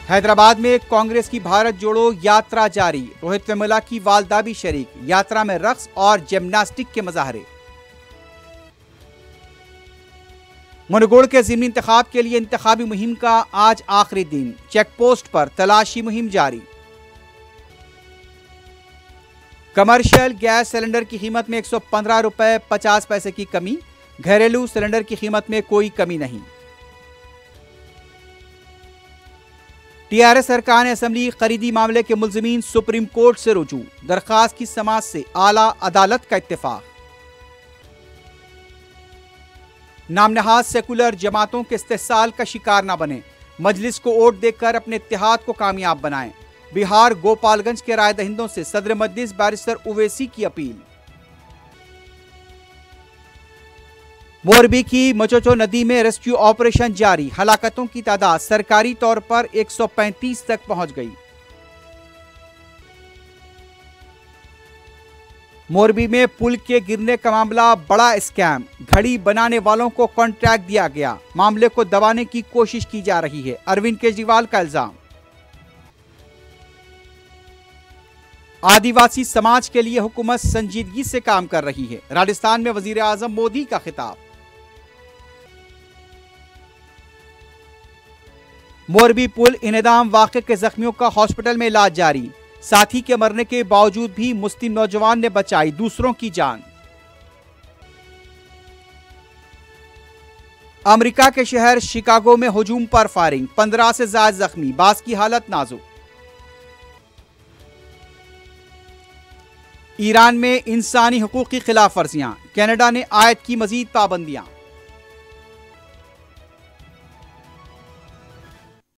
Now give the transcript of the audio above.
हैदराबाद में कांग्रेस की भारत जोड़ो यात्रा जारी, रोहित वेमुला की वालदा भी शरीक। यात्रा में रक्स और जिम्नास्टिक के मुजाहरे। मुनगुड़ के ज़िमनी इंतखाब के लिए इंतखाबी मुहिम का आज आखिरी दिन, चेक पोस्ट पर तलाशी मुहिम जारी। कमर्शियल गैस सिलेंडर की कीमत में 115 रुपए 50 पैसे की कमी, घरेलू सिलेंडर की कीमत में कोई कमी नहीं। टीआरएस सरकार ने असेंबली खरीदी मामले के मुल्जिमीन सुप्रीम कोर्ट से रुजू, दरखास्त की समाअत से आला अदालत का इत्तेफाक। नामनहाद सेकुलर जमातों के इस्तेहसाल का शिकार न बने, मजलिस को वोट देकर अपने इत्तेहाद को कामयाब बनाएं। बिहार गोपालगंज के राय दहिंदों से सदर मजलिस बैरिस्टर उवैसी की अपील। मोरबी की मचोचो नदी में रेस्क्यू ऑपरेशन जारी, हलाकतों की तादाद सरकारी तौर पर 135 तक पहुंच गई। मोरबी में पुल के गिरने का मामला बड़ा स्कैम, घड़ी बनाने वालों को कॉन्ट्रैक्ट दिया गया, मामले को दबाने की कोशिश की जा रही है, अरविंद केजरीवाल का इल्जाम। आदिवासी समाज के लिए हुकूमत संजीदगी से काम कर रही है, राजस्थान में वजीर आजम मोदी का खिताब। मोरबी पुल इनेदाम वाक़े के जख्मियों का हॉस्पिटल में इलाज जारी, साथी के मरने के बावजूद भी मुस्लिम नौजवान ने बचाई दूसरों की जान। अमेरिका के शहर शिकागो में हुजूम पर फायरिंग, 15 से ज्यादा जख्मी, बास की हालत नाजुक। ईरान में इंसानी हुकूक की खिलाफ वर्जियां, कनाडा ने आयत की मजीद पाबंदियां।